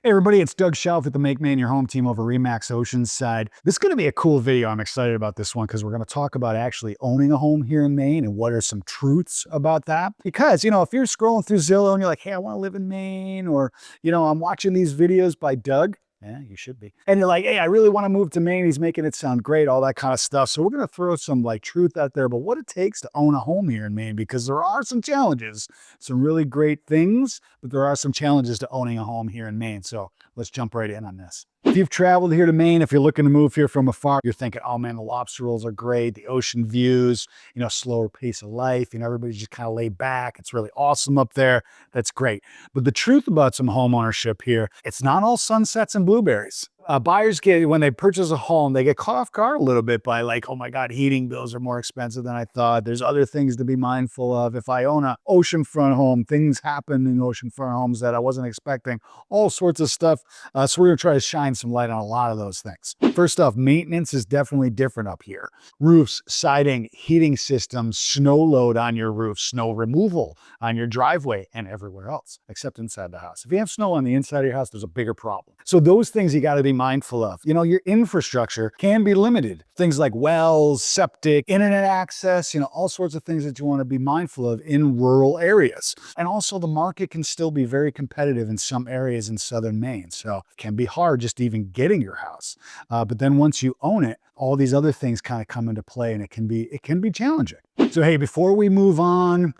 Hey everybody, it's Doug Schauf with the Make Maine Your Home team over Remax Oceanside. This is going to be a cool video. I'm excited about this one because we're going to talk about actually owning a home here in Maine and what are some truths about that. Because, if you're scrolling through Zillow and you're like, hey, I want to live in Maine, or, I'm watching these videos by Doug. Yeah, you should be. And you're like, hey, I really want to move to Maine. He's making it sound great, all that kind of stuff. So we're going to throw some truth out there about what it takes to own a home here in Maine, because there are some challenges, some really great things, but there are some challenges to owning a home here in Maine. So let's jump right in on this. If you've traveled here to Maine, if you're looking to move here from afar, you're thinking, oh man, the lobster rolls are great, the ocean views, slower pace of life, everybody's just kind of laid back. It's really awesome up there. That's great. But the truth about some home ownership here, it's not all sunsets and blueberries. Buyers when they purchase a home, they get caught off guard a little bit by oh my God, heating bills are more expensive than I thought. There's other things to be mindful of. If I own an oceanfront home, things happen in oceanfront homes that I wasn't expecting, all sorts of stuff. So we're gonna try to shine some light on a lot of those things. First off, maintenance is definitely different up here. Roofs, siding, heating systems, snow load on your roof, snow removal on your driveway and everywhere else, except inside the house. If you have snow on the inside of your house, there's a bigger problem. So those things you gotta be mindful of. Your infrastructure can be limited. Things like wells, septic, internet access, all sorts of things that you want to be mindful of in rural areas. And also the market can still be very competitive in some areas in southern Maine. So it can be hard just even getting your house. But then once you own it, all these other things kind of come into play, and it can be challenging. So hey, before we move on,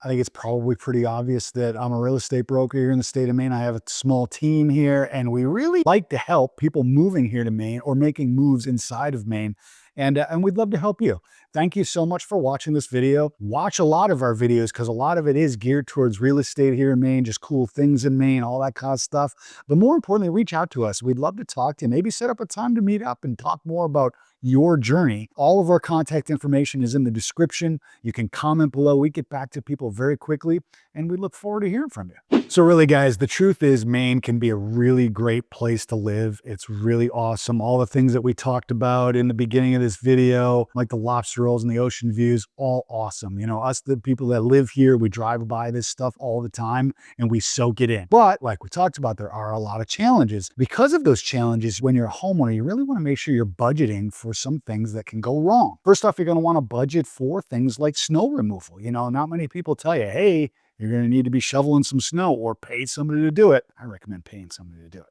I think it's probably pretty obvious that I'm a real estate broker here in the state of Maine. I have a small team here, and we really like to help people moving here to Maine or making moves inside of Maine. And we'd love to help you. Thank you so much for watching this video. Watch a lot of our videos because a lot of it is geared towards real estate here in Maine, just cool things in Maine, all that kind of stuff. But more importantly, reach out to us. We'd love to talk to you. Maybe set up a time to meet up and talk more about your journey. All of our contact information is in the description. You can comment below. We get back to people very quickly, and we look forward to hearing from you. So really, guys, the truth is Maine can be a really great place to live. It's really awesome. All the things that we talked about in the beginning of this video, like the lobster rolls and the ocean views, all awesome. Us, the people that live here, we drive by this stuff all the time and we soak it in. But like we talked about, there are a lot of challenges. Because of those challenges, when you're a homeowner, you really want to make sure you're budgeting for some things that can go wrong. First off, you're going to want to budget for things like snow removal. Not many people tell you, hey, you're going to need to be shoveling some snow or pay somebody to do it. I recommend paying somebody to do it.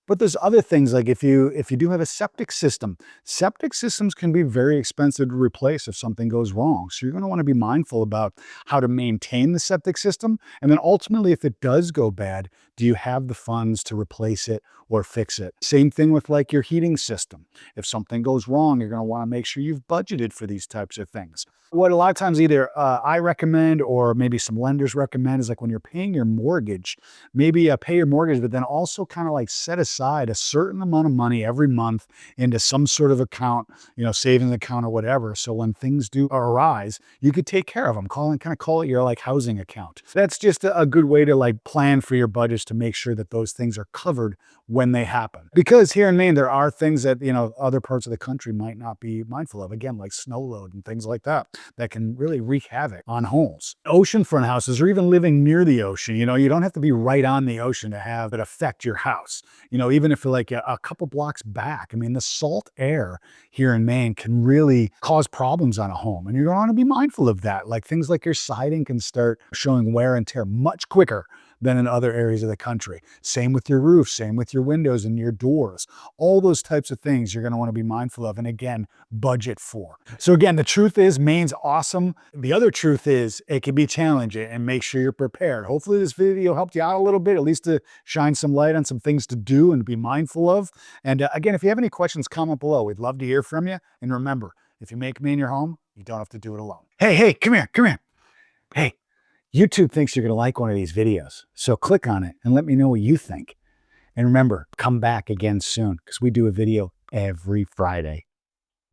But there's other things, like if you do have a septic systems can be very expensive to replace if something goes wrong. So you're going to want to be mindful about how to maintain the septic system. And then ultimately, if it does go bad, do you have the funds to replace it or fix it? Same thing with your heating system. If something goes wrong, you're going to want to make sure you've budgeted for these types of things. What a lot of times either I recommend or maybe some lenders recommend is when you're paying your mortgage, maybe pay your mortgage, but then also kind of set aside a certain amount of money every month into some sort of account, savings account or whatever. So when things do arise, you could take care of them. Kind of call it your housing account. That's just a good way to plan for your budgets to make sure that those things are covered when they happen. Because here in Maine, there are things that, other parts of the country might not be mindful of. Again, like snow load and things like that can really wreak havoc on homes. Oceanfront houses, or even living near the ocean, you don't have to be right on the ocean to have it affect your house. Even if you're a couple blocks back, the salt air here in Maine can really cause problems on a home. And you're going to want to be mindful of that. Things like your siding can start showing wear and tear much quicker than in other areas of the country. Same with your roof, same with your windows and your doors. All those types of things you're going to want to be mindful of, and again, budget for. So again, the truth is Maine's awesome. The other truth is it can be challenging, and make sure you're prepared. Hopefully this video helped you out a little bit, at least to shine some light on some things to do and be mindful of. And again, if you have any questions, comment below. We'd love to hear from you. And remember, if you make Maine your home, you don't have to do it alone. Hey, come here. Hey. YouTube thinks you're going to like one of these videos, so click on it and let me know what you think. And remember, come back again soon because we do a video every Friday.